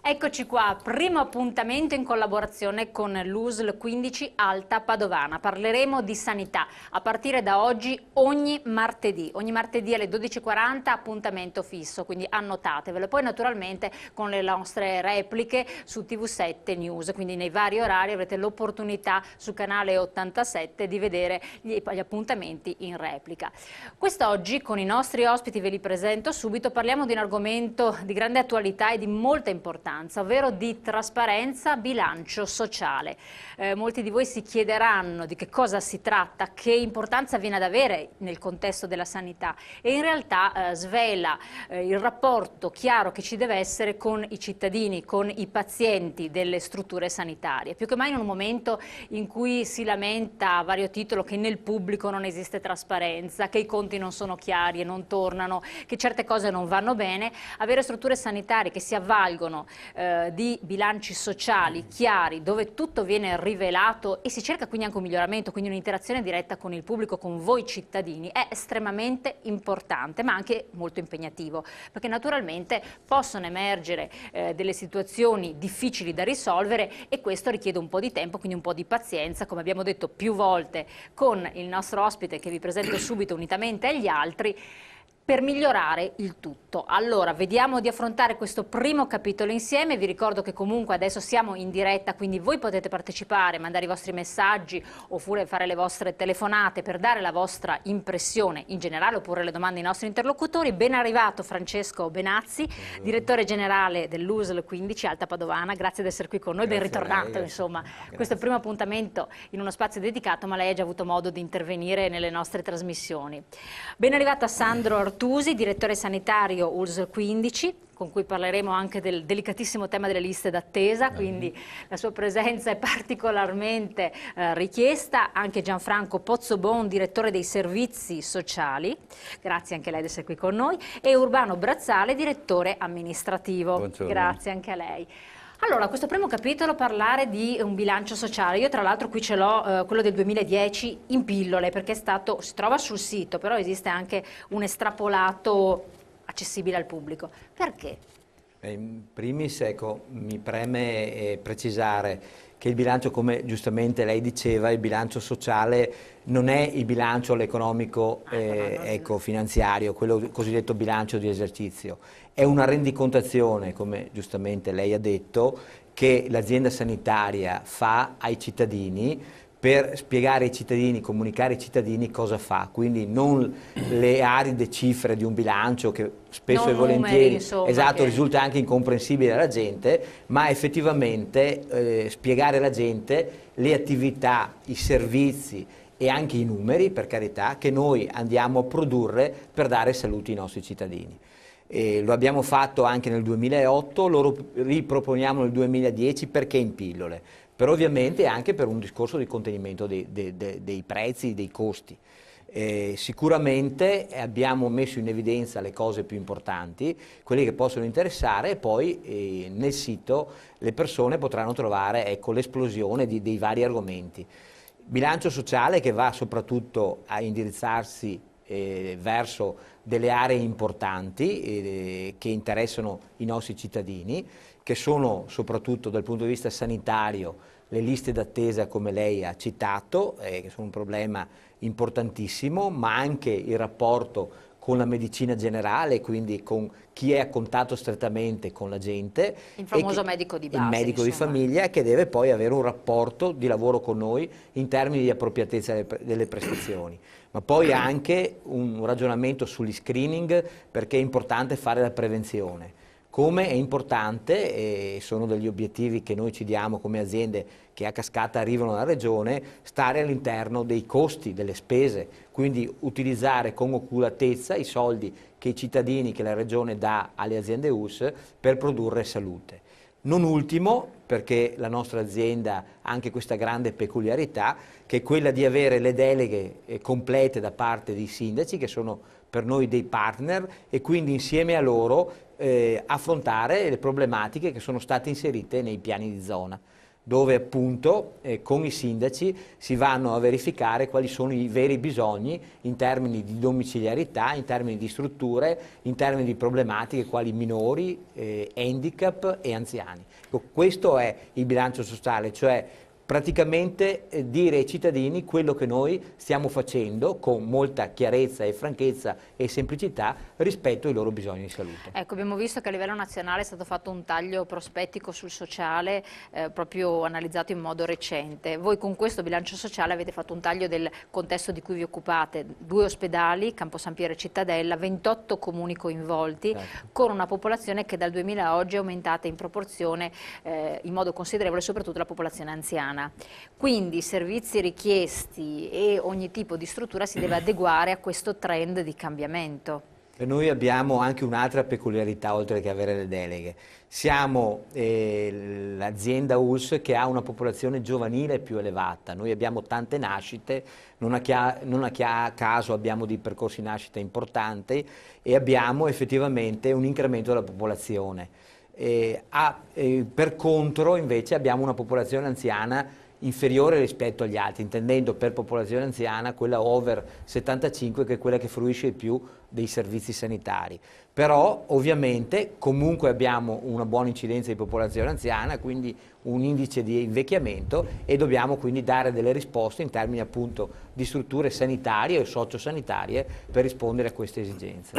Eccoci qua, primo appuntamento in collaborazione con l'USL 15 Alta Padovana. Parleremo di sanità a partire da oggi ogni martedì alle 12:40 appuntamento fisso, quindi annotatevelo. Poi naturalmente con le nostre repliche su TV7 News, quindi nei vari orari avrete l'opportunità sul canale 87 di vedere gli appuntamenti in replica. Quest'oggi con i nostri ospiti, ve li presento subito, parliamo di un argomento di grande attualità e di molta importanza, ovvero di trasparenza, bilancio sociale. Molti di voi si chiederanno di che cosa si tratta, che importanza viene ad avere nel contesto della sanità e in realtà svela il rapporto chiaro che ci deve essere con i cittadini, con i pazienti delle strutture sanitarie. Più che mai in un momento in cui si lamenta a vario titolo che nel pubblico non esiste trasparenza, che i conti non sono chiari e non tornano, che certe cose non vanno bene, avere strutture sanitarie che si avvalgono di bilanci sociali chiari, dove tutto viene rivelato e si cerca quindi anche un miglioramento, quindi un'interazione diretta con il pubblico, con voi cittadini, è estremamente importante, ma anche molto impegnativo, perché naturalmente possono emergere delle situazioni difficili da risolvere e questo richiede un po' di tempo, quindi un po' di pazienza, come abbiamo detto più volte con il nostro ospite che vi presento subito unitamente agli altri, per migliorare il tutto. Allora, vediamo di affrontare questo primo capitolo insieme. Vi ricordo che comunque adesso siamo in diretta, quindi voi potete partecipare, mandare i vostri messaggi oppure fare le vostre telefonate per dare la vostra impressione in generale oppure le domande ai nostri interlocutori. Ben arrivato Francesco Benazzi, direttore generale dell'USL 15 Alta Padovana. Grazie di essere qui con noi, ben ritornato insomma. Grazie. Questo è il primo appuntamento in uno spazio dedicato, ma lei ha già avuto modo di intervenire nelle nostre trasmissioni. Ben arrivato a Sandro Artusi, direttore sanitario USL 15, con cui parleremo anche del delicatissimo tema delle liste d'attesa, quindi la sua presenza è particolarmente richiesta. Anche Gianfranco Pozzobon, direttore dei servizi sociali, grazie anche a lei di essere qui con noi, e Urbano Brazzale, direttore amministrativo. Buongiorno. Grazie anche a lei. Allora, questo primo capitolo parlare di un bilancio sociale, io tra l'altro qui ce l'ho, quello del 2010 in pillole, perché si trova sul sito, però esiste anche un estrapolato accessibile al pubblico. Perché? In primis, ecco, mi preme precisare che il bilancio, come giustamente lei diceva, il bilancio sociale non è il bilancio economico finanziario, quello cosiddetto bilancio di esercizio. È una rendicontazione, come giustamente lei ha detto, che l'azienda sanitaria fa ai cittadini per spiegare ai cittadini, comunicare ai cittadini cosa fa, quindi non le aride cifre di un bilancio che spesso e volentieri risulta anche incomprensibile alla gente, ma effettivamente spiegare alla gente le attività, i servizi e anche i numeri, per carità, che noi andiamo a produrre per dare salute ai nostri cittadini. Lo abbiamo fatto anche nel 2008, lo riproponiamo nel 2010 perché in pillole, però ovviamente anche per un discorso di contenimento dei prezzi, dei costi. Sicuramente abbiamo messo in evidenza le cose più importanti, quelle che possono interessare, e poi nel sito le persone potranno trovare l'esplosione dei vari argomenti. Bilancio sociale che va soprattutto a indirizzarsi verso delle aree importanti che interessano i nostri cittadini, che sono soprattutto dal punto di vista sanitario le liste d'attesa, come lei ha citato, che sono un problema importantissimo, ma anche il rapporto con la medicina generale, quindi con chi è a contatto strettamente con la gente. Il famoso medico di base. Il medico di famiglia, che deve poi avere un rapporto di lavoro con noi in termini di appropriatezza delle prestazioni. Ma poi anche un ragionamento sugli screening, perché è importante fare la prevenzione. Come è importante, e sono degli obiettivi che noi ci diamo come aziende che a cascata arrivano dalla Regione, stare all'interno dei costi, delle spese, quindi utilizzare con oculatezza i soldi che i cittadini, che la Regione dà alle aziende US per produrre salute. Non ultimo, perché la nostra azienda ha anche questa grande peculiarità, che è quella di avere le deleghe complete da parte dei sindaci, che sono per noi dei partner, e quindi insieme a loro affrontare le problematiche che sono state inserite nei piani di zona. dove appunto con i sindaci si vanno a verificare quali sono i veri bisogni in termini di domiciliarità, in termini di strutture, in termini di problematiche quali minori, handicap e anziani. Questo è il bilancio sociale, cioè praticamente dire ai cittadini quello che noi stiamo facendo con molta chiarezza e franchezza e semplicità rispetto ai loro bisogni di salute. Ecco, abbiamo visto che a livello nazionale è stato fatto un taglio prospettico sul sociale, proprio analizzato in modo recente. Voi con questo bilancio sociale avete fatto un taglio del contesto di cui vi occupate, 2 ospedali, Campo San Piero e Cittadella, 28 comuni coinvolti, certo, con una popolazione che dal 2000 a oggi è aumentata in proporzione in modo considerevole, soprattutto la popolazione anziana. Quindi i servizi richiesti e ogni tipo di struttura si deve adeguare a questo trend di cambiamento. E noi abbiamo anche un'altra peculiarità oltre che avere le deleghe. Siamo l'azienda ULSS che ha una popolazione giovanile più elevata. Noi abbiamo tante nascite, non a caso abbiamo dei percorsi nascita importanti e abbiamo effettivamente un incremento della popolazione. Per contro invece abbiamo una popolazione anziana inferiore rispetto agli altri, intendendo per popolazione anziana quella over 75 che è quella che fruisce più dei servizi sanitari. Però ovviamente comunque abbiamo una buona incidenza di popolazione anziana, quindi un indice di invecchiamento e dobbiamo quindi dare delle risposte in termini appunto di strutture sanitarie o sociosanitarie per rispondere a queste esigenze.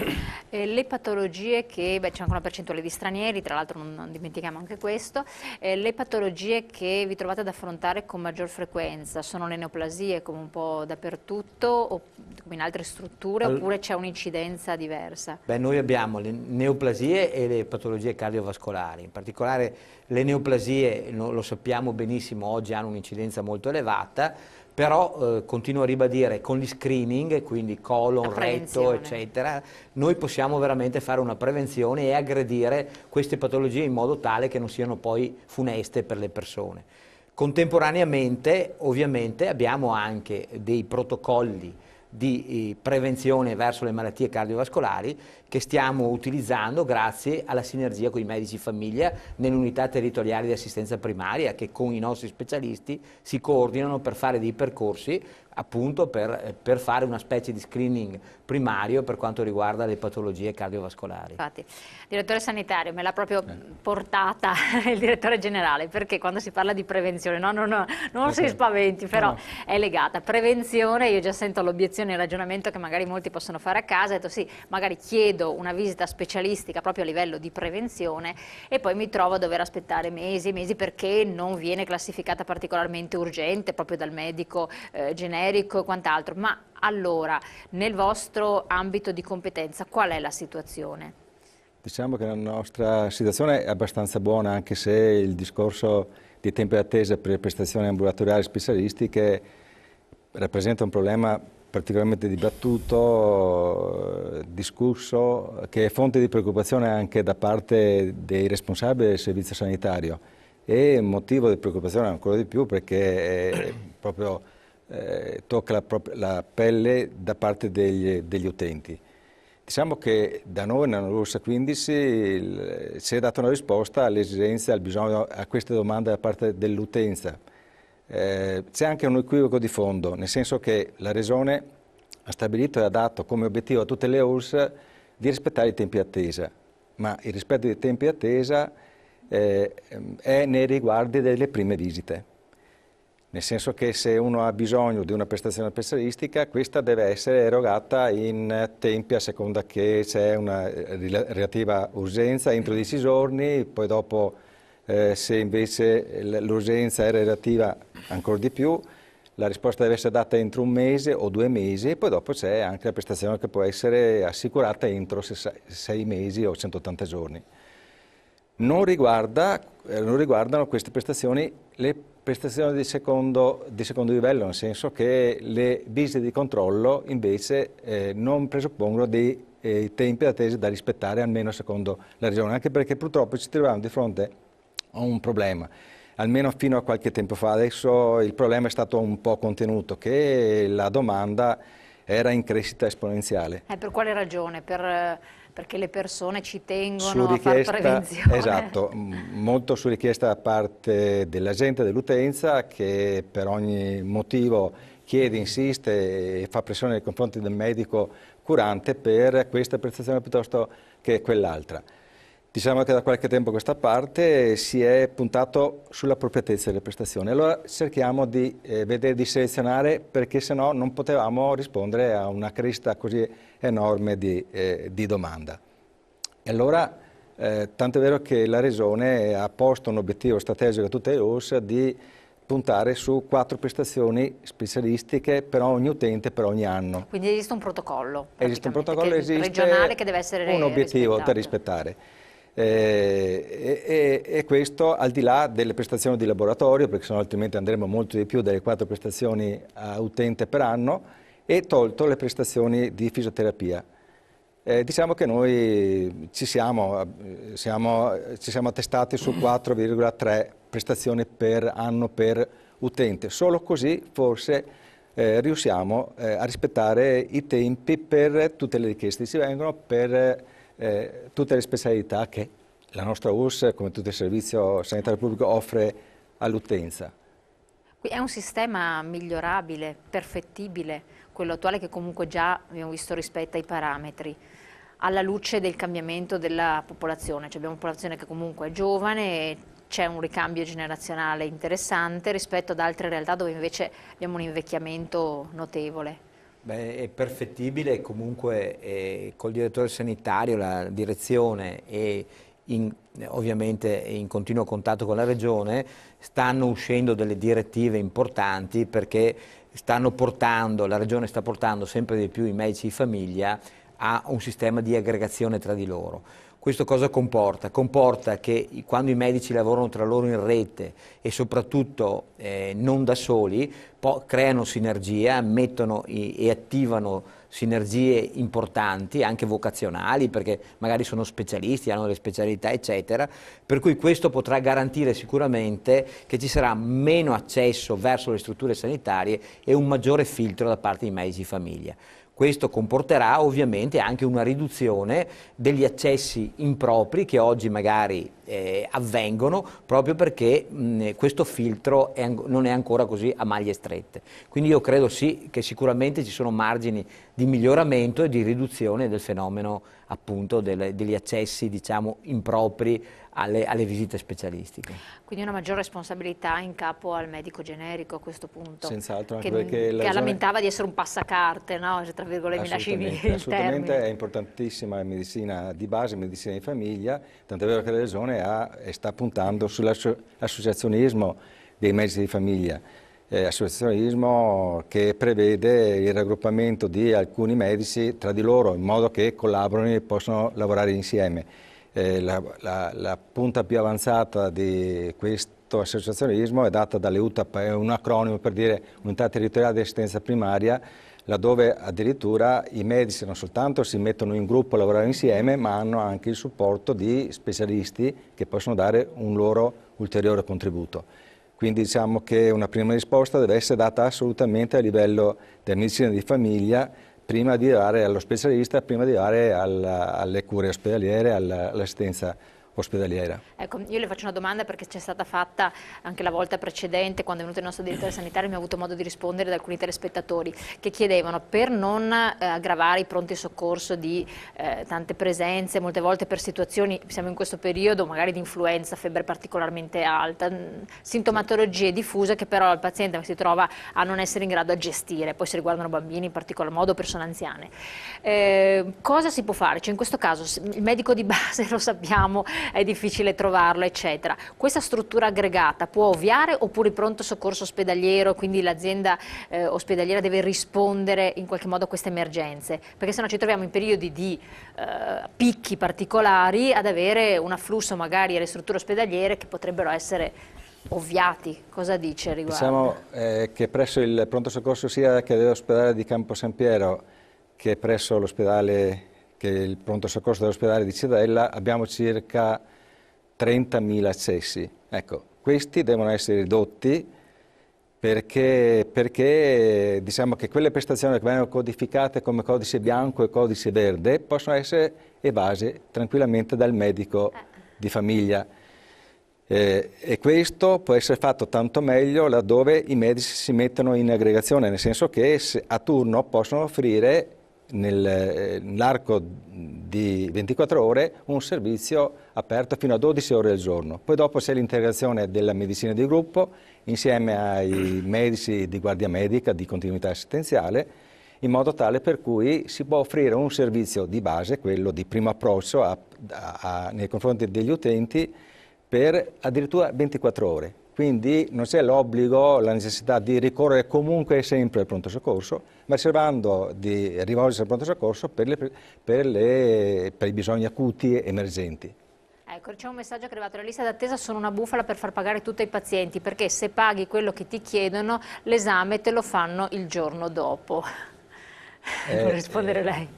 Le patologie che, c'è anche una percentuale di stranieri, tra l'altro non dimentichiamo anche questo, le patologie che vi trovate ad affrontare con maggior frequenza sono le neoplasie come un po' dappertutto o come in altre strutture oppure c'è un'incidenza diversa? Beh, noi abbiamo le neoplasie e le patologie cardiovascolari, in particolare le neoplasie, lo sappiamo benissimo, oggi hanno un'incidenza molto elevata, però continuo a ribadire, con gli screening, quindi colon, retto, eccetera, noi possiamo veramente fare una prevenzione e aggredire queste patologie in modo tale che non siano poi funeste per le persone. Contemporaneamente, ovviamente, abbiamo anche dei protocolli di prevenzione verso le malattie cardiovascolari che stiamo utilizzando grazie alla sinergia con i medici famiglia nelle unità territoriali di assistenza primaria che con i nostri specialisti si coordinano per fare dei percorsi appunto per fare una specie di screening primario per quanto riguarda le patologie cardiovascolari. Infatti, direttore sanitario, me l'ha proprio portata il direttore generale, perché quando si parla di prevenzione, non si spaventi, però è legata. Prevenzione, io già sento l'obiezione e il ragionamento che magari molti possono fare a casa, ho detto sì, magari chiedo una visita specialistica proprio a livello di prevenzione e poi mi trovo a dover aspettare mesi e mesi perché non viene classificata particolarmente urgente proprio dal medico generico e quant'altro. Ma allora, nel vostro ambito di competenza, qual è la situazione? Diciamo che la nostra situazione è abbastanza buona, anche se il discorso di tempi d'attesa per le prestazioni ambulatoriali specialistiche rappresenta un problema particolarmente dibattuto, discusso, che è fonte di preoccupazione anche da parte dei responsabili del servizio sanitario e motivo di preoccupazione ancora di più perché proprio tocca la pelle da parte degli utenti. Diciamo che da noi nella ULSS 15 si è data una risposta all'esigenza, al bisogno, a queste domande da parte dell'utenza. C'è anche un equivoco di fondo, nel senso che la Regione ha stabilito e ha dato come obiettivo a tutte le ULSS di rispettare i tempi attesa, ma il rispetto dei tempi attesa è nei riguardi delle prime visite. Nel senso che se uno ha bisogno di una prestazione specialistica, questa deve essere erogata in tempi a seconda che c'è una relativa urgenza, entro 10 giorni, poi dopo se invece l'urgenza è relativa ancora di più, la risposta deve essere data entro un mese o 2 mesi e poi dopo c'è anche la prestazione che può essere assicurata entro 6 mesi o 180 giorni. Non riguardano queste prestazioni le prestazioni di secondo livello, nel senso che le visite di controllo invece non presuppongono dei tempi d'attesa da rispettare, almeno secondo la Regione, anche perché purtroppo ci troviamo di fronte a un problema. Almeno fino a qualche tempo fa, adesso il problema è stato un po' contenuto, che la domanda era in crescita esponenziale. Per quale ragione? Per perché le persone ci tengono a fare prevenzione. Esatto, molto su richiesta da parte della gente, dell'utenza, che per ogni motivo chiede, insiste e fa pressione nei confronti del medico curante per questa prestazione piuttosto che quell'altra. Diciamo che da qualche tempo a questa parte si è puntato sull'appropriatezza delle prestazioni. Allora cerchiamo di vedere, di selezionare, perché sennò non potevamo rispondere a una crescita così enorme di domanda. E allora, tanto è vero che la Regione ha posto un obiettivo strategico a tutte le OS di puntare su 4 prestazioni specialistiche per ogni utente per ogni anno. Quindi esiste un protocollo? Esiste un protocollo, esiste regionale che deve essere un obiettivo da rispettare. E questo al di là delle prestazioni di laboratorio, perché sennò altrimenti andremo molto di più delle 4 prestazioni a utente per anno, e tolto le prestazioni di fisioterapia. Diciamo che noi ci siamo attestati su 4,3 prestazioni per anno per utente. Solo così forse riusciamo a rispettare i tempi per tutte le richieste che ci vengono, per tutte le specialità che la nostra US, come tutto il servizio sanitario pubblico, offre all'utenza. È un sistema migliorabile, perfettibile, quello attuale, che comunque già abbiamo visto rispetta i parametri, alla luce del cambiamento della popolazione. Cioè abbiamo una popolazione che comunque è giovane, c'è un ricambio generazionale interessante rispetto ad altre realtà dove invece abbiamo un invecchiamento notevole. Beh, è perfettibile, comunque col direttore sanitario, la direzione e ovviamente in continuo contatto con la Regione stanno uscendo delle direttive importanti, perché la Regione sta portando sempre di più i medici di famiglia a un sistema di aggregazione tra di loro. Questo cosa comporta? Comporta che quando i medici lavorano tra loro in rete e soprattutto non da soli, creano sinergia, mettono e attivano sinergie importanti, anche vocazionali, perché magari sono specialisti, hanno delle specialità, eccetera, per cui questo potrà garantire sicuramente che ci sarà meno accesso verso le strutture sanitarie e un maggiore filtro da parte dei medici di famiglia. Questo comporterà ovviamente anche una riduzione degli accessi impropri che oggi magari avvengono, proprio perché questo filtro non è ancora così a maglie strette. Quindi io credo sì che sicuramente ci sono margini di miglioramento e di riduzione del fenomeno appunto degli accessi, diciamo, impropri alle visite specialistiche. Quindi una maggiore responsabilità in capo al medico generico a questo punto. Senz'altro, anche che lamentava di essere un passacarte, no? Tra virgolette, mi lasci il termine. Assolutamente, è importantissima la medicina di base, medicina di famiglia, tant'è vero che la Regione sta puntando sull'associazionismo dei medici di famiglia. Associazionismo che prevede il raggruppamento di alcuni medici tra di loro in modo che collaborino e possano lavorare insieme. La punta più avanzata di questo associazionismo è data dalle UTAP, è un acronimo per dire Unità Territoriale di Assistenza Primaria, laddove addirittura i medici non soltanto si mettono in gruppo a lavorare insieme, ma hanno anche il supporto di specialisti che possono dare un loro ulteriore contributo. Quindi diciamo che una prima risposta deve essere data assolutamente a livello della medicina di famiglia, prima di arrivare allo specialista, prima di arrivare alle cure ospedaliere, all'assistenza ospedaliera. Ecco, io le faccio una domanda perché c'è stata fatta anche la volta precedente, quando è venuto il nostro direttore sanitario, mi ha avuto modo di rispondere ad alcuni telespettatori che chiedevano, per non aggravare i pronti soccorso di tante presenze, molte volte per situazioni, siamo in questo periodo magari di influenza, febbre particolarmente alta, sintomatologie diffuse che però il paziente si trova a non essere in grado a gestire, poi si riguardano bambini in particolar modo, persone anziane. Cosa si può fare? Cioè, in questo caso il medico di base, lo sappiamo, è difficile trovarlo, eccetera. Questa struttura aggregata può ovviare, oppure il pronto soccorso ospedaliero, quindi l'azienda ospedaliera deve rispondere in qualche modo a queste emergenze? Perché sennò ci troviamo in periodi di picchi particolari ad avere un afflusso magari alle strutture ospedaliere che potrebbero essere ovviati. Cosa dice riguardo? Diciamo che presso il pronto soccorso sia che dell'ospedale di Campo San Piero che presso l'ospedale, che il pronto soccorso dell'ospedale di Cittadella, abbiamo circa 30.000 accessi. Ecco, questi devono essere ridotti perché diciamo che quelle prestazioni che vengono codificate come codice bianco e codice verde possono essere evase tranquillamente dal medico di famiglia. E questo può essere fatto tanto meglio laddove i medici si mettono in aggregazione, nel senso che a turno possono offrire nell'arco di 24 ore un servizio aperto fino a 12 ore al giorno. Poi dopo c'è l'integrazione della medicina di gruppo insieme ai medici di guardia medica, di continuità assistenziale, in modo tale per cui si può offrire un servizio di base, quello di primo approccio nei confronti degli utenti, per addirittura 24 ore. Quindi non c'è l'obbligo, la necessità di ricorrere comunque e sempre al pronto soccorso, ma riservando di rivolgersi al pronto soccorso per i bisogni acuti e emergenti. Ecco, c'è un messaggio che è arrivato: le liste d'attesa sono una bufala per far pagare tutto ai pazienti, perché se paghi quello che ti chiedono, l'esame te lo fanno il giorno dopo. Vuole rispondere lei?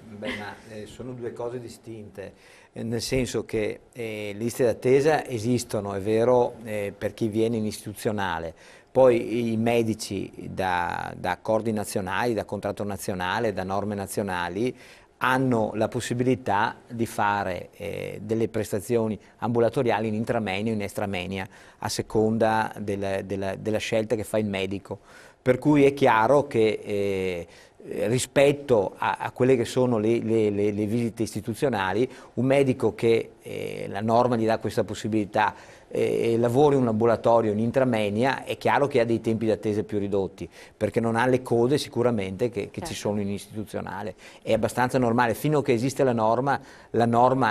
Sono due cose distinte, nel senso che le liste d'attesa esistono, è vero, per chi viene in istituzionale. Poi i medici da accordi nazionali, da contratto nazionale, da norme nazionali, hanno la possibilità di fare delle prestazioni ambulatoriali in intramenia o in estramenia, a seconda della scelta che fa il medico. Per cui è chiaro che rispetto a quelle che sono le visite istituzionali, un medico che la norma gli dà questa possibilità lavori in un ambulatorio in intramenia, è chiaro che ha dei tempi di attesa più ridotti, perché non ha le code sicuramente che ci sono in istituzionale. È abbastanza normale, fino a che esiste la norma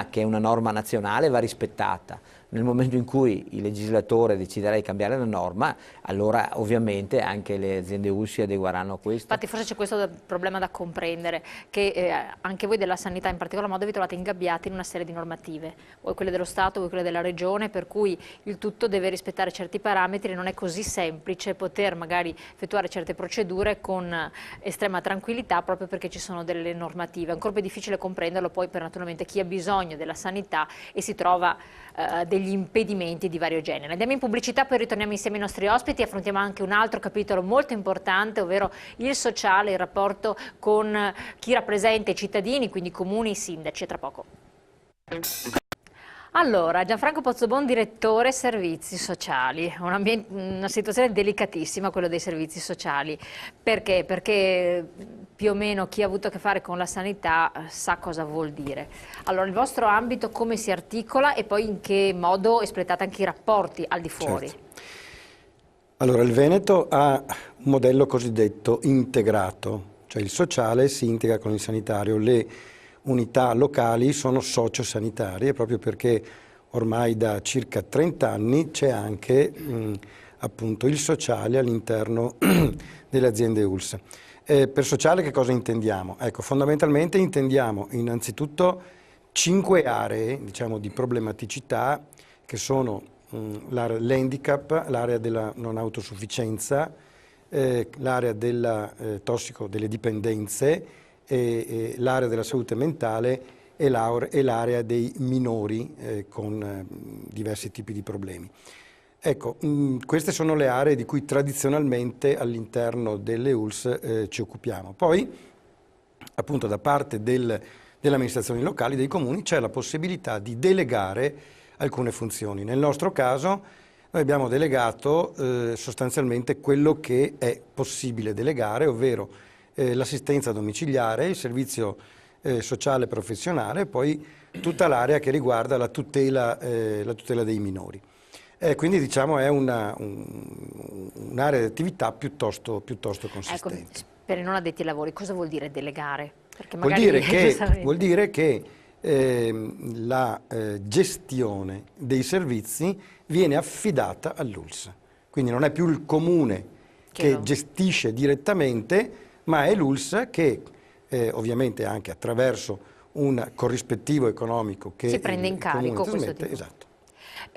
che è una norma nazionale va rispettata. Nel momento in cui il legislatore deciderà di cambiare la norma, allora ovviamente anche le aziende ULSS si adegueranno a questo. Infatti forse c'è questo problema da comprendere, che anche voi della sanità in particolar modo vi trovate ingabbiati in una serie di normative, voi quelle dello Stato, voi quelle della Regione, per cui il tutto deve rispettare certi parametri e non è così semplice poter magari effettuare certe procedure con estrema tranquillità, proprio perché ci sono delle normative. È ancora più difficile comprenderlo poi per naturalmente chi ha bisogno della sanità e si trova degli impedimenti di vario genere. Andiamo in pubblicità, poi ritorniamo insieme ai nostri ospiti e affrontiamo anche un altro capitolo molto importante, ovvero il sociale, il rapporto con chi rappresenta i cittadini, quindi comuni, i sindaci. A tra poco. Allora, Gianfranco Pozzobon, direttore servizi sociali, una situazione delicatissima quella dei servizi sociali. Perché? Perché più o meno chi ha avuto a che fare con la sanità sa cosa vuol dire. Allora, il vostro ambito come si articola e poi in che modo espletate anche i rapporti al di fuori? Certo. Allora, il Veneto ha un modello cosiddetto integrato, cioè il sociale si integra con il sanitario. Le unità locali sono sociosanitarie proprio perché ormai da circa 30 anni c'è anche appunto il sociale all'interno delle aziende ULSS. Per sociale che cosa intendiamo? Ecco, fondamentalmente intendiamo innanzitutto 5 aree, diciamo, di problematicità che sono l'handicap, l'area della non autosufficienza, l'area delle dipendenze, l'area della salute mentale e l'area dei minori con diversi tipi di problemi. Ecco, queste sono le aree di cui tradizionalmente all'interno delle ULSS ci occupiamo. Poi, appunto, da parte delle amministrazioni locali, dei comuni, c'è la possibilità di delegare alcune funzioni. Nel nostro caso noi abbiamo delegato sostanzialmente quello che è possibile delegare, ovvero l'assistenza domiciliare, il servizio sociale professionale e poi tutta l'area che riguarda la tutela dei minori. Quindi diciamo è un'area di attività piuttosto consistente. Ecco, per i non addetti ai lavori cosa vuol dire delegare? Perché vuol dire che la gestione dei servizi viene affidata all'ULSS. Quindi non è più il comune che gestisce direttamente, ma è l'ULSS che ovviamente anche attraverso un corrispettivo economico che si prende in carico questo tipo. Esatto.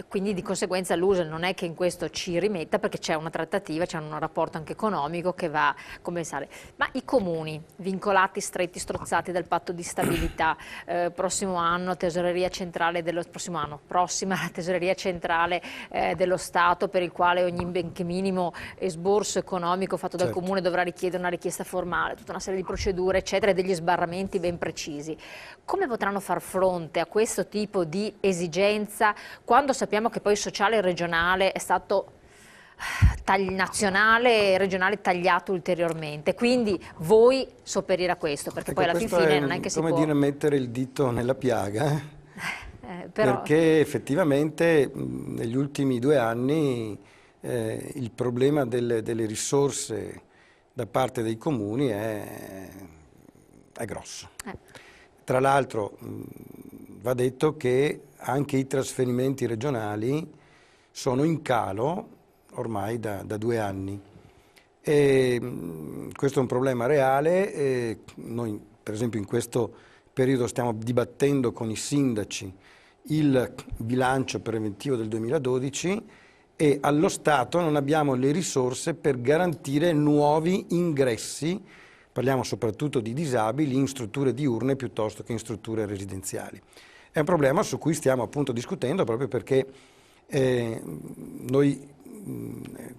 quindi di conseguenza l'USL non è che in questo ci rimetta, perché c'è una trattativa, c'è un rapporto anche economico che va a compensare. Ma i comuni vincolati, stretti, strozzati dal patto di stabilità, prossimo anno tesoreria centrale prossima tesoreria centrale dello Stato, per il quale ogni benché minimo esborso economico fatto dal comune dovrà richiedere una richiesta formale, tutta una serie di procedure eccetera, e degli sbarramenti ben precisi. Come potranno far fronte a questo tipo di esigenza quando sappiamo che poi il sociale regionale è stato nazionale e regionale tagliato ulteriormente, quindi voi sopperire a questo, perché poi alla fine non è che si può... come dire, mettere il dito nella piaga, perché effettivamente negli ultimi 2 anni il problema delle risorse da parte dei comuni è grosso. Tra l'altro va detto che anche i trasferimenti regionali sono in calo ormai da 2 anni. E questo è un problema reale. Noi per esempio in questo periodo stiamo dibattendo con i sindaci il bilancio preventivo del 2012 e allo Stato non abbiamo le risorse per garantire nuovi ingressi, parliamo soprattutto di disabili, in strutture diurne piuttosto che in strutture residenziali. È un problema su cui stiamo appunto discutendo, proprio perché noi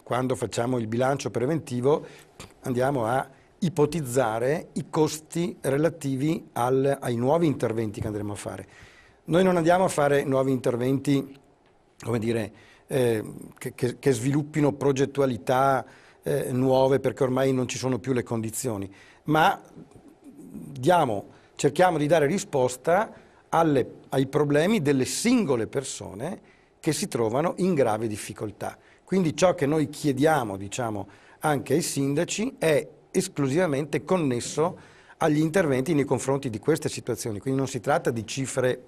quando facciamo il bilancio preventivo andiamo a ipotizzare i costi relativi ai nuovi interventi che andremo a fare. Noi non andiamo a fare nuovi interventi, come dire, che sviluppino progettualità nuove, perché ormai non ci sono più le condizioni, ma cerchiamo di dare risposta ai problemi delle singole persone che si trovano in grave difficoltà. Quindi ciò che noi chiediamo, diciamo, anche ai sindaci è esclusivamente connesso agli interventi nei confronti di queste situazioni. Quindi non si tratta di cifre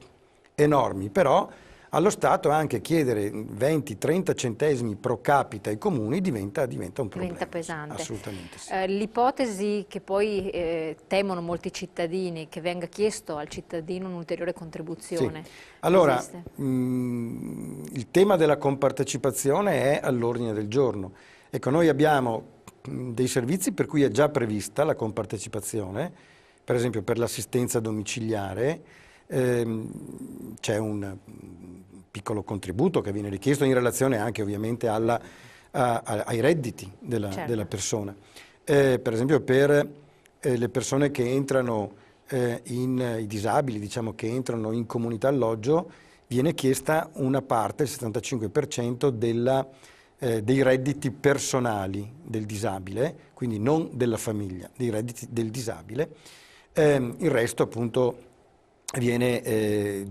enormi, però allo Stato anche chiedere 20-30 centesimi pro capita ai comuni diventa un problema. Diventa pesante. Assolutamente sì. L'ipotesi che poi temono molti cittadini, che venga chiesto al cittadino un'ulteriore contribuzione. Sì. Allora, il tema della compartecipazione è all'ordine del giorno. Ecco, noi abbiamo dei servizi per cui è già prevista la compartecipazione, per esempio per l'assistenza domiciliare. C'è un piccolo contributo che viene richiesto in relazione anche ovviamente ai redditi della persona. Per esempio per le persone che entrano, i disabili, diciamo, che entrano in comunità alloggio, viene chiesta una parte, il 75% dei redditi personali del disabile, quindi non della famiglia, dei redditi del disabile. Il resto appunto viene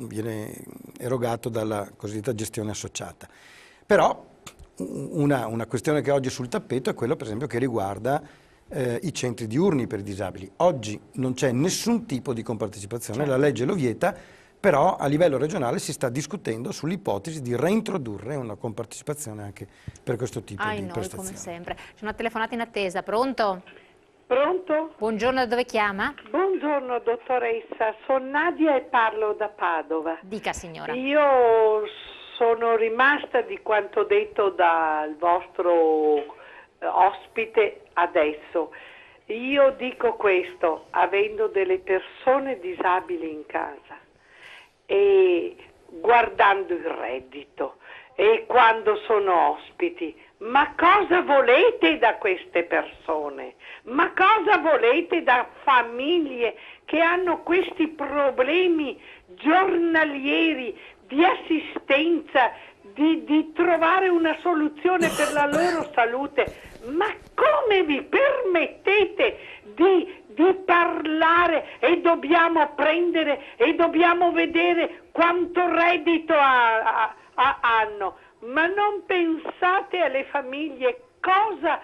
viene erogato dalla cosiddetta gestione associata. Però una questione che oggi è sul tappeto è quella, per esempio, che riguarda i centri diurni per i disabili. Oggi non c'è nessun tipo di compartecipazione, la legge lo vieta, però a livello regionale si sta discutendo sull'ipotesi di reintrodurre una compartecipazione anche per questo tipo di prestazioni. Come sempre. C'è una telefonata in attesa, pronto? Pronto? Buongiorno, da dove chiama? Buongiorno dottoressa, sono Nadia e parlo da Padova. Dica signora. Io sono rimasta di quanto detto dal vostro ospite adesso. Io dico questo, avendo delle persone disabili in casa e guardando il reddito e quando sono ospiti, ma cosa volete da queste persone? Ma cosa volete da famiglie che hanno questi problemi giornalieri di assistenza, di trovare una soluzione per la loro salute? Ma come vi permettete di parlare e dobbiamo prendere e dobbiamo vedere quanto reddito hanno? Ma non pensate alle famiglie cosa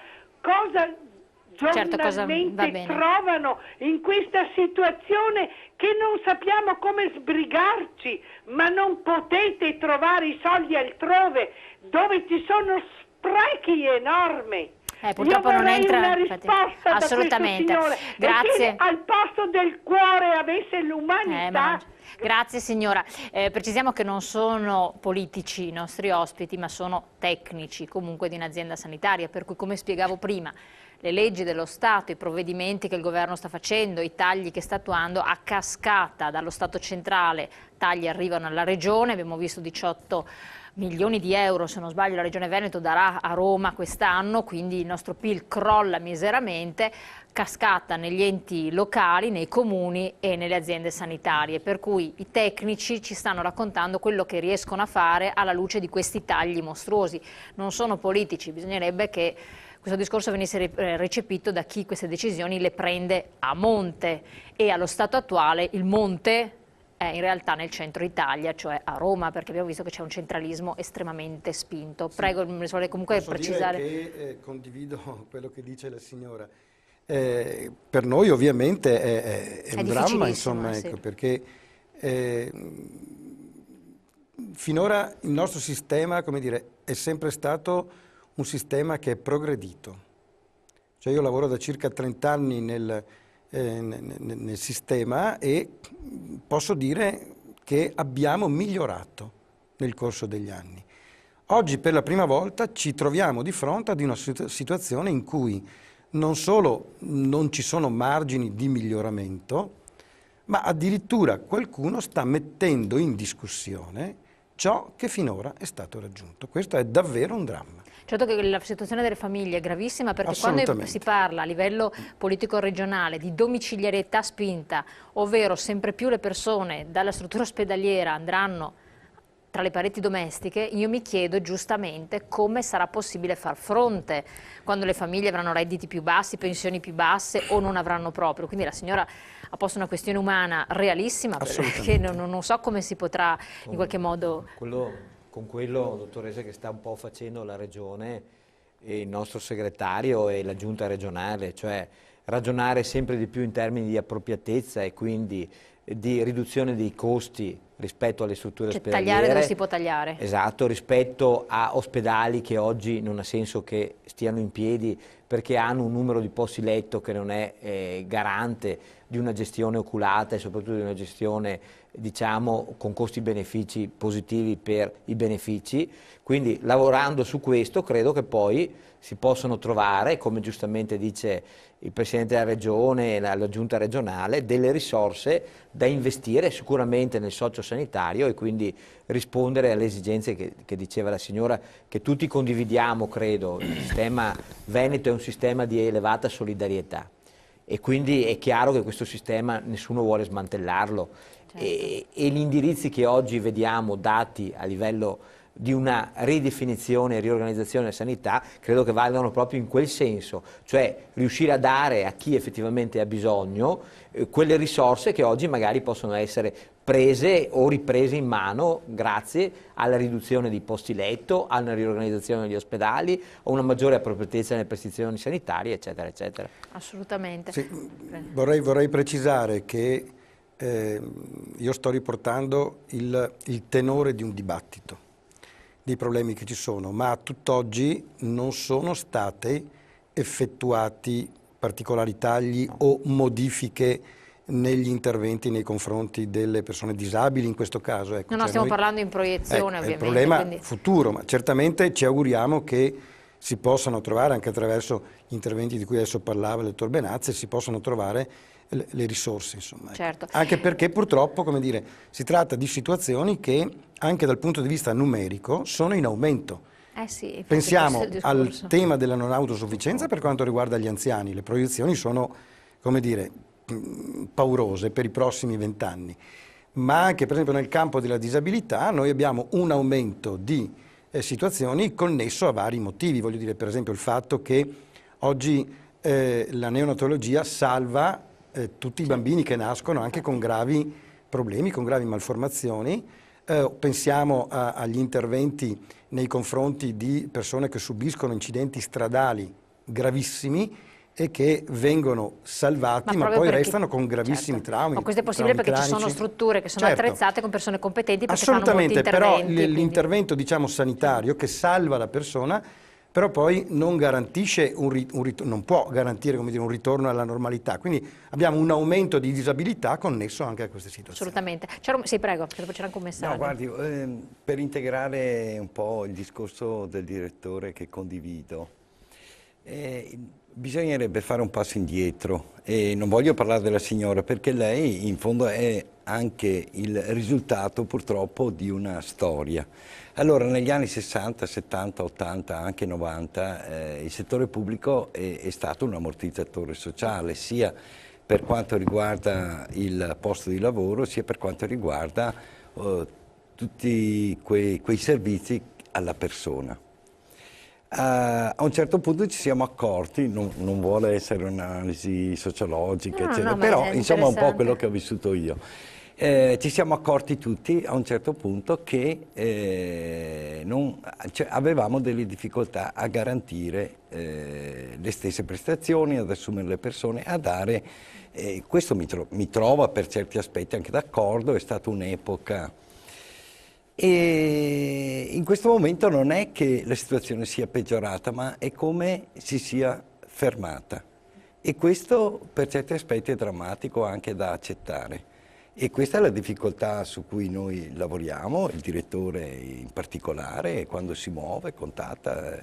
giornalmente trovano in questa situazione, che non sappiamo come sbrigarci, ma non potete trovare i soldi altrove dove ci sono sprechi enormi. Purtroppo io non entra una risposta assolutamente. Da questo signore, grazie. e che al posto del cuore avesse l'umanità Grazie signora. Precisiamo che non sono politici i nostri ospiti, ma sono tecnici comunque di un'azienda sanitaria, per cui, come spiegavo prima, le leggi dello Stato, i provvedimenti che il governo sta facendo, i tagli che sta attuando a cascata dallo Stato centrale, tagli arrivano alla Regione, abbiamo visto 18 milioni di euro, se non sbaglio la Regione Veneto darà a Roma quest'anno, quindi il nostro PIL crolla miseramente, cascata negli enti locali, nei comuni e nelle aziende sanitarie, per cui i tecnici ci stanno raccontando quello che riescono a fare alla luce di questi tagli mostruosi. Non sono politici, bisognerebbe che questo discorso venisse recepito da chi queste decisioni le prende a monte, e allo stato attuale il monte è in realtà nel centro Italia, cioè a Roma, perché abbiamo visto che c'è un centralismo estremamente spinto. Prego, mi vuole comunque precisare. Dire che condivido quello che dice la signora. Per noi ovviamente è un dramma, insomma, sì. ecco, perché finora il nostro sistema, come dire, è sempre stato un sistema che è progredito. Cioè io lavoro da circa 30 anni nel sistema e posso dire che abbiamo migliorato nel corso degli anni. Oggi per la prima volta ci troviamo di fronte ad una situazione in cui non solo non ci sono margini di miglioramento, ma addirittura qualcuno sta mettendo in discussione ciò che finora è stato raggiunto. Questo è davvero un dramma. Certo che la situazione delle famiglie è gravissima, perché quando si parla a livello politico regionale di domiciliarietà spinta, ovvero sempre più le persone dalla struttura ospedaliera andranno tra le pareti domestiche, io mi chiedo giustamente come sarà possibile far fronte quando le famiglie avranno redditi più bassi, pensioni più basse o non avranno proprio. Quindi la signora ha posto una questione umana realissima, perché non so come si potrà in qualche modo... Con quello, dottoressa, che sta un po' facendo la Regione e il nostro segretario e la Giunta regionale, cioè ragionare sempre di più in termini di appropriatezza e quindi di riduzione dei costi rispetto alle strutture ospedaliere. Tagliare dove si può tagliare. Esatto, rispetto a ospedali che oggi non ha senso che stiano in piedi perché hanno un numero di posti letto che non è garante di una gestione oculata e soprattutto di una gestione, diciamo, con costi-benefici positivi per i benefici. Quindi lavorando su questo credo che poi si possono trovare, come giustamente dice il Presidente della Regione e la Giunta regionale, delle risorse da investire sicuramente nel sociosanitario e quindi rispondere alle esigenze che diceva la signora, che tutti condividiamo, credo. Il sistema Veneto è un sistema di elevata solidarietà e quindi è chiaro che questo sistema nessuno vuole smantellarlo. Certo. E gli indirizzi che oggi vediamo dati a livello di una ridefinizione e riorganizzazione della sanità credo che vadano proprio in quel senso, cioè riuscire a dare a chi effettivamente ha bisogno quelle risorse che oggi magari possono essere prese o riprese in mano grazie alla riduzione di posti letto, a una riorganizzazione degli ospedali, a una maggiore appropriatezza nelle prestazioni sanitarie, eccetera, eccetera. Assolutamente. Sì, vorrei precisare che io sto riportando il tenore di un dibattito, dei problemi che ci sono, ma a tutt'oggi non sono state effettuati particolari tagli o modifiche negli interventi nei confronti delle persone disabili in questo caso. Ecco, no, stiamo parlando in proiezione, ovviamente. È il problema quindi... futuro, ma certamente ci auguriamo che si possano trovare, anche attraverso gli interventi di cui adesso parlava il dottor Benazzi, si possano trovare le risorse, insomma. Certo. Anche perché purtroppo, come dire, si tratta di situazioni che anche dal punto di vista numerico sono in aumento. Sì, pensiamo al tema della non autosufficienza per quanto riguarda gli anziani. Le proiezioni sono, come dire, paurose per i prossimi 20 anni. Ma anche, per esempio, nel campo della disabilità noi abbiamo un aumento di situazioni connesso a vari motivi. Voglio dire, per esempio, il fatto che oggi la neonatologia salva tutti i bambini che nascono anche con gravi problemi, con gravi malformazioni. Pensiamo agli interventi nei confronti di persone che subiscono incidenti stradali gravissimi e che vengono salvati ma poi restano con gravissimi traumi. Ma questo è possibile perché cranici. Ci sono strutture che sono attrezzate con persone competenti perché assolutamente, fanno molti interventi. Però l'intervento, diciamo, sanitario che salva la persona però poi non garantisce non può garantire, come dire, un ritorno alla normalità. Quindi abbiamo un aumento di disabilità connesso anche a queste situazioni. Assolutamente. Sì, prego, perché dopo c'era anche un messaggio. No, guardi, per integrare un po' il discorso del direttore che condivido, bisognerebbe fare un passo indietro, e non voglio parlare della signora perché lei in fondo è anche il risultato purtroppo di una storia. Allora, negli anni 60, 70, 80, anche 90, il settore pubblico è stato un ammortizzatore sociale, sia per quanto riguarda il posto di lavoro, sia per quanto riguarda tutti quei servizi alla persona. A un certo punto ci siamo accorti, non vuole essere un'analisi sociologica, eccetera, però insomma un po' quello che ho vissuto io. Ci siamo accorti tutti a un certo punto che avevamo delle difficoltà a garantire le stesse prestazioni, ad assumere le persone, a dare, questo mi trova per certi aspetti anche d'accordo, è stata un'epoca. E in questo momento non è che la situazione sia peggiorata, ma è come si sia fermata. E questo per certi aspetti è drammatico anche da accettare. E questa è la difficoltà su cui noi lavoriamo, il direttore in particolare, quando si muove, contatta,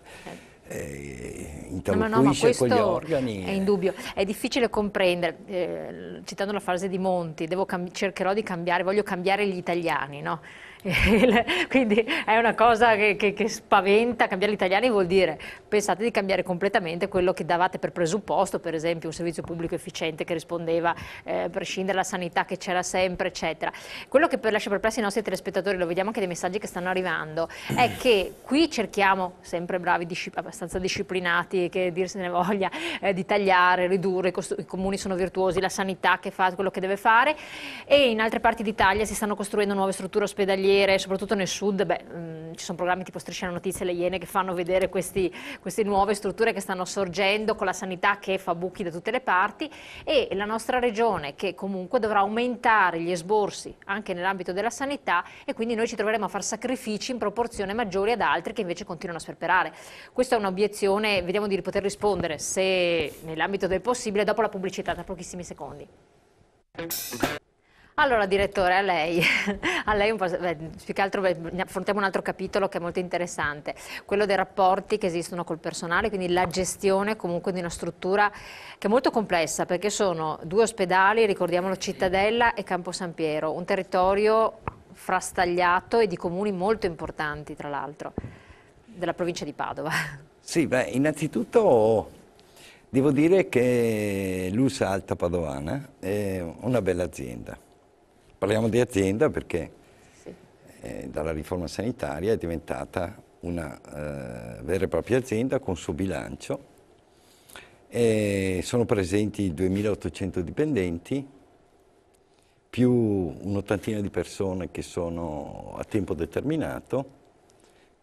interloquisce con gli organi. È indubbio. È difficile comprendere, citando la frase di Monti, cercherò di cambiare, voglio cambiare gli italiani, no? Quindi è una cosa che spaventa. Cambiare gli italiani vuol dire pensate di cambiare completamente quello che davate per presupposto, per esempio un servizio pubblico efficiente che rispondeva a prescindere dalla sanità che c'era sempre, eccetera. Quello che lascia perplessi i nostri telespettatori, lo vediamo anche dai messaggi che stanno arrivando, è che qui cerchiamo, sempre bravi, abbastanza disciplinati, che dir se ne voglia, di tagliare, ridurre, i comuni sono virtuosi, la sanità che fa quello che deve fare, e in altre parti d'Italia si stanno costruendo nuove strutture ospedaliere, soprattutto nel sud. Ci sono programmi tipo Striscia la Notizia e Le Iene che fanno vedere queste nuove strutture che stanno sorgendo, con la sanità che fa buchi da tutte le parti, e la nostra regione che comunque dovrà aumentare gli esborsi anche nell'ambito della sanità, e quindi noi ci troveremo a fare sacrifici in proporzione maggiori ad altri che invece continuano a sperperare. Questa è un'obiezione, vediamo di poter rispondere, se nell'ambito del possibile, dopo la pubblicità, tra pochissimi secondi. Allora, direttore, a lei un po', più che altro affrontiamo un altro capitolo che è molto interessante, quello dei rapporti che esistono col personale, quindi la gestione comunque di una struttura che è molto complessa, perché sono 2 ospedali, ricordiamolo, Cittadella e Campo San Piero, un territorio frastagliato e di comuni molto importanti, tra l'altro, della provincia di Padova. Sì, innanzitutto devo dire che l'ULSS Alta Padovana è una bella azienda. Parliamo di azienda perché dalla riforma sanitaria è diventata una vera e propria azienda con suo bilancio. Sono presenti 2.800 dipendenti, più un'ottantina di persone che sono a tempo determinato,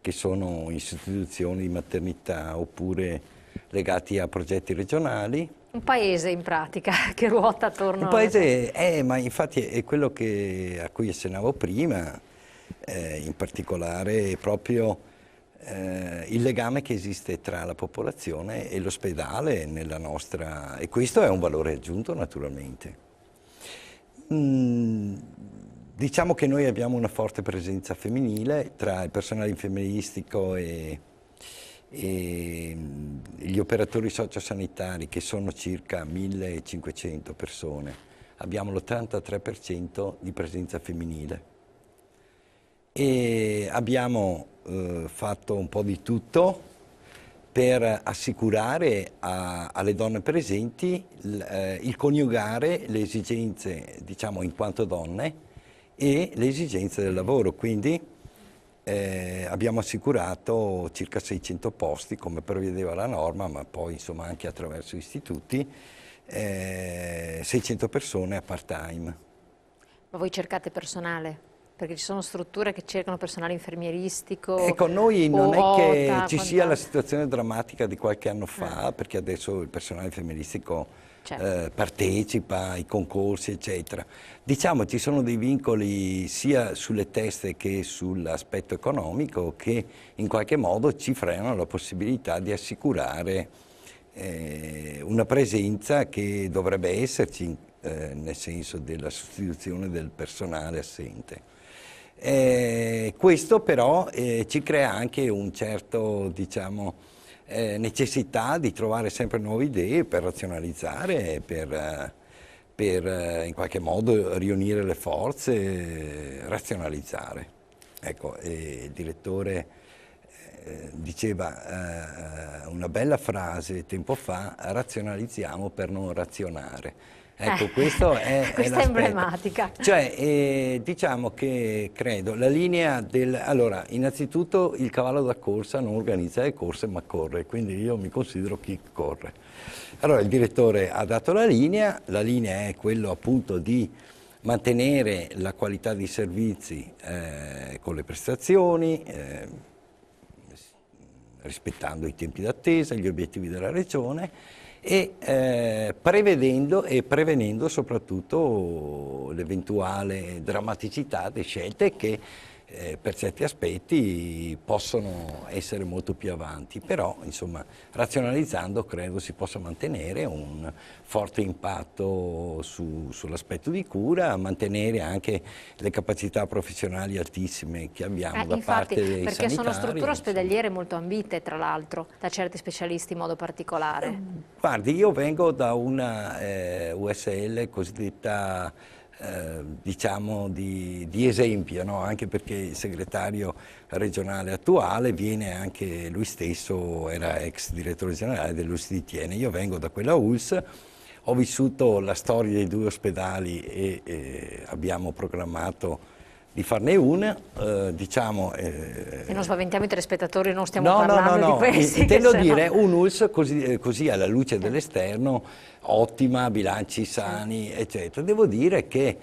che sono in sostituzione di maternità oppure legati a progetti regionali. Un paese in pratica che ruota attorno a... Un paese, ma infatti è quello a cui accennavo prima, in particolare proprio il legame che esiste tra la popolazione e l'ospedale nella nostra... E questo è un valore aggiunto naturalmente. Diciamo che noi abbiamo una forte presenza femminile tra il personale infermieristico e gli operatori sociosanitari, che sono circa 1.500 persone. Abbiamo l'83% di presenza femminile e abbiamo fatto un po' di tutto per assicurare alle donne presenti il coniugare le esigenze, diciamo, in quanto donne e le esigenze del lavoro. Quindi abbiamo assicurato circa 600 posti, come prevedeva la norma, ma poi insomma anche attraverso istituti, 600 persone a part-time. Ma voi cercate personale Perché ci sono strutture che cercano personale infermieristico. Ecco, noi non o è che OTA, ci sia la quant'altro. situazione drammatica di qualche anno fa, perché adesso il personale infermieristico Certo. partecipa ai concorsi, eccetera. Diciamo ci sono dei vincoli sia sulle teste che sull'aspetto economico che in qualche modo ci frenano la possibilità di assicurare una presenza che dovrebbe esserci nel senso della sostituzione del personale assente. Questo però ci crea anche un certo, diciamo, necessità di trovare sempre nuove idee per razionalizzare, per in qualche modo riunire le forze, razionalizzare. Ecco, il direttore diceva una bella frase tempo fa: razionalizziamo per non razionare. Ecco, questo è questa è l'aspetto. emblematica. Cioè, diciamo che credo la linea del... Allora, innanzitutto il cavallo da corsa non organizza le corse ma corre, quindi io mi considero chi corre. Allora, il direttore ha dato la linea è quello appunto di mantenere la qualità dei servizi con le prestazioni, rispettando i tempi d'attesa, gli obiettivi della regione, e prevenendo soprattutto l'eventuale drammaticità di scelte che per certi aspetti possono essere molto più avanti, però insomma razionalizzando credo si possa mantenere un forte impatto sull'aspetto di cura, mantenere anche le capacità professionali altissime che abbiamo da Infatti, parte dei perché sanitari. sono strutture ospedaliere molto ambite, tra l'altro, da certi specialisti in modo particolare. Guardi, io vengo da una USL cosiddetta diciamo di esempio, no? Anche perché il segretario regionale attuale viene anche lui stesso, era ex direttore generale dell'ULSS di Thiene. Io vengo da quella ULSS, ho vissuto la storia dei 2 ospedali e abbiamo programmato di farne una, diciamo... E non spaventiamo i telespettatori, non stiamo No, parlando di questi. intendo che dire sennò- un ULSS così alla luce dell'esterno, ottima, bilanci sani, eccetera. Devo dire che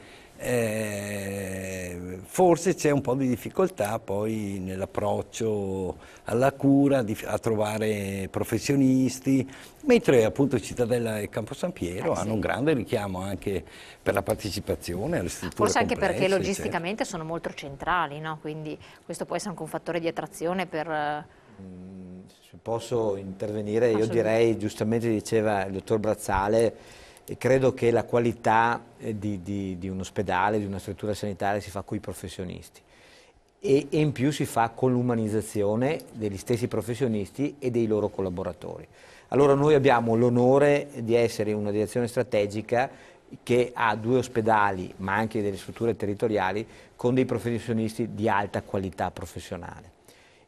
forse c'è un po' di difficoltà poi nell'approccio alla cura, a trovare professionisti, mentre appunto Cittadella e Campo San Piero hanno un grande richiamo anche per la partecipazione alle strutture Forse anche complesse, perché eccetera. logisticamente sono molto centrali, no? Quindi questo può essere anche un fattore di attrazione per... Se posso intervenire, io Assolutamente. direi, giustamente diceva il dottor Brazzale, e credo che la qualità di un ospedale, di una struttura sanitaria si fa con i professionisti e in più si fa con l'umanizzazione degli stessi professionisti e dei loro collaboratori. Allora noi abbiamo l'onore di essere una direzione strategica che ha 2 ospedali ma anche delle strutture territoriali con dei professionisti di alta qualità professionale.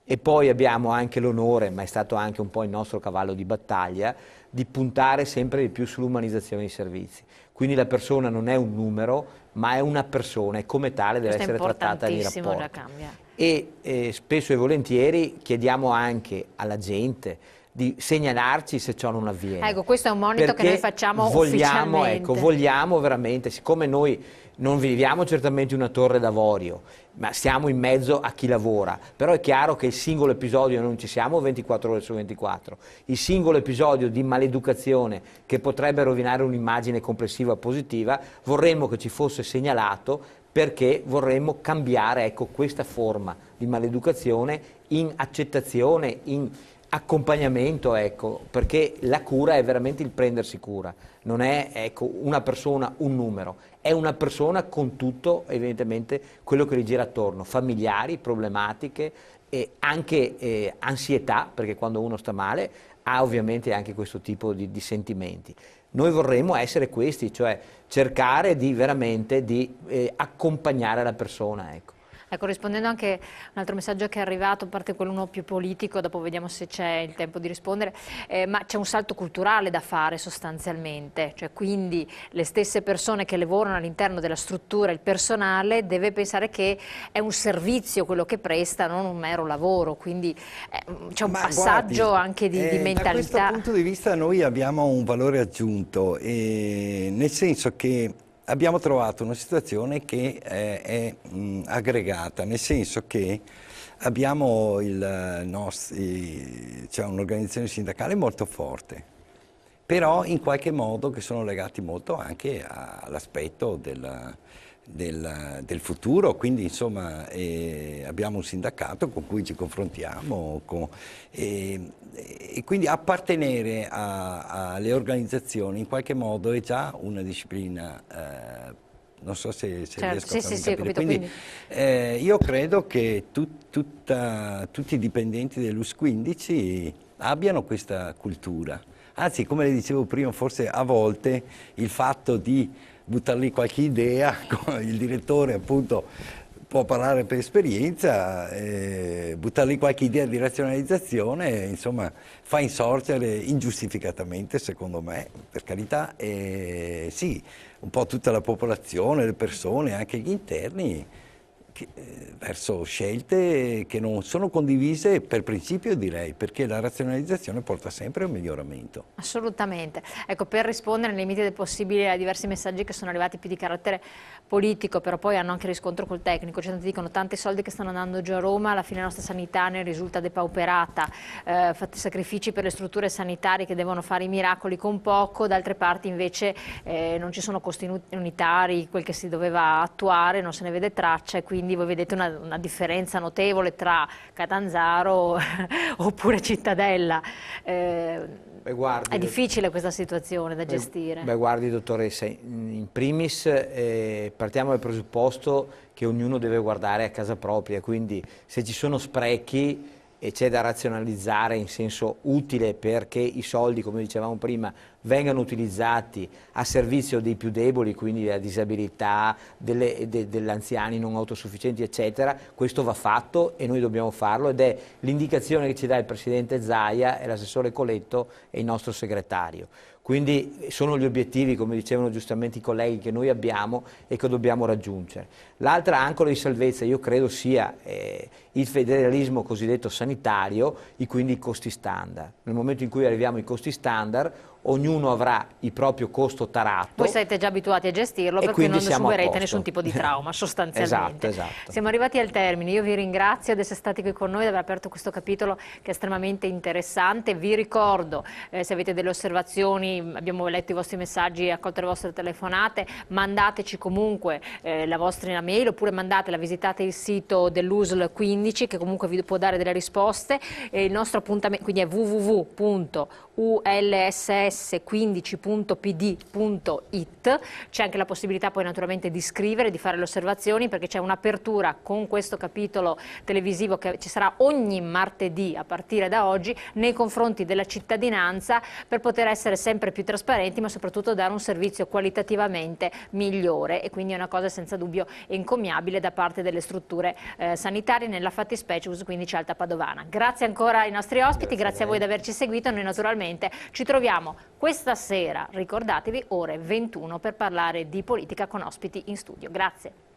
E poi abbiamo anche l'onore, ma è stato anche un po' il nostro cavallo di battaglia, di puntare sempre di più sull'umanizzazione dei servizi. Quindi la persona non è un numero, ma è una persona e come tale deve essere trattata nei importantissimo da rapporti. cambiare. E spesso e volentieri chiediamo anche alla gente di segnalarci se ciò non avviene. Ecco, questo è un monito che Perché noi facciamo vogliamo, ufficialmente. ecco, vogliamo veramente, siccome noi non viviamo certamente una torre d'avorio, ma siamo in mezzo a chi lavora, però è chiaro che il singolo episodio, non ci siamo 24 ore su 24, il singolo episodio di maleducazione che potrebbe rovinare un'immagine complessiva positiva, vorremmo che ci fosse segnalato perché vorremmo cambiare, ecco, questa forma di maleducazione in accettazione, in accompagnamento, ecco, perché la cura è veramente il prendersi cura, non è, ecco, una persona, un numero, è una persona con tutto evidentemente quello che gli gira attorno, familiari, problematiche e anche ansietà, perché quando uno sta male ha ovviamente anche questo tipo di sentimenti. Noi vorremmo essere questi, cioè cercare di veramente di accompagnare la persona, ecco. Ecco, rispondendo anche a un altro messaggio che è arrivato, a parte quello uno più politico, dopo vediamo se c'è il tempo di rispondere, ma c'è un salto culturale da fare sostanzialmente, cioè quindi le stesse persone che lavorano all'interno della struttura, il personale deve pensare che è un servizio quello che presta, non un mero lavoro, quindi c'è un passaggio anche di mentalità. Da questo punto di vista noi abbiamo un valore aggiunto, nel senso che abbiamo trovato una situazione che è aggregata, nel senso che abbiamo cioè un'organizzazione sindacale molto forte, però in qualche modo che sono legati molto anche all'aspetto del futuro, quindi insomma abbiamo un sindacato con cui ci confrontiamo e quindi appartenere alle organizzazioni in qualche modo è già una disciplina, non so se certo, riesco a farmi capire. Quindi io credo che tutti i dipendenti dell'US 15 abbiano questa cultura, anzi come le dicevo prima, forse a volte il fatto di buttare lì qualche idea, il direttore appunto può parlare per esperienza, buttare lì qualche idea di razionalizzazione, insomma fa insorgere ingiustificatamente, secondo me, per carità, sì, un po' tutta la popolazione, le persone, anche gli interni, verso scelte che non sono condivise per principio, direi, perché la razionalizzazione porta sempre a un miglioramento. Assolutamente. Ecco, per rispondere nei limiti del possibile a diversi messaggi che sono arrivati più di carattere politico, però poi hanno anche riscontro col tecnico, cioè dicono tanti soldi che stanno andando giù a Roma, alla fine la nostra sanità ne risulta depauperata, fate sacrifici per le strutture sanitarie che devono fare i miracoli con poco, d'altre parti invece non ci sono costi unitari, quel che si doveva attuare non se ne vede traccia, e quindi voi vedete una differenza notevole tra Catanzaro oppure Cittadella. Guardi, è difficile questa situazione da gestire. Guardi dottoressa, in primis partiamo dal presupposto che ognuno deve guardare a casa propria, quindi se ci sono sprechi e c'è da razionalizzare in senso utile perché i soldi, come dicevamo prima, vengano utilizzati a servizio dei più deboli, quindi della disabilità, degli anziani non autosufficienti, eccetera, questo va fatto e noi dobbiamo farlo, ed è l'indicazione che ci dà il Presidente Zaia e l'assessore Coletto e il nostro segretario. Quindi sono gli obiettivi, come dicevano giustamente i colleghi, che noi abbiamo e che dobbiamo raggiungere. L'altra ancora di salvezza io credo sia il federalismo cosiddetto sanitario e quindi i costi standard. Nel momento in cui arriviamo ai costi standard, ognuno avrà il proprio costo tarato. Voi siete già abituati a gestirlo, per cui non suberete nessun tipo di trauma, sostanzialmente. Esatto. Siamo arrivati al termine, io vi ringrazio di essere stati qui con noi, di aver aperto questo capitolo che è estremamente interessante. Vi ricordo, se avete delle osservazioni, abbiamo letto i vostri messaggi, accolto le vostre telefonate, mandateci comunque la vostra mail, oppure mandatela, visitate il sito dell'USL 15 che comunque vi può dare delle risposte. Il nostro appuntamento quindi è www.ulss15.pd.it. c'è anche la possibilità poi naturalmente di scrivere, di fare le osservazioni, perché c'è un'apertura con questo capitolo televisivo che ci sarà ogni martedì a partire da oggi nei confronti della cittadinanza, per poter essere sempre più trasparenti, ma soprattutto dare un servizio qualitativamente migliore, e quindi è una cosa senza dubbio encomiabile da parte delle strutture sanitarie, nella fattispecie US 15 Alta Padovana. Grazie ancora ai nostri ospiti, grazie a voi di averci seguito. Noi naturalmente ci troviamo questa sera, ricordatevi, ore 21, per parlare di politica con ospiti in studio. Grazie.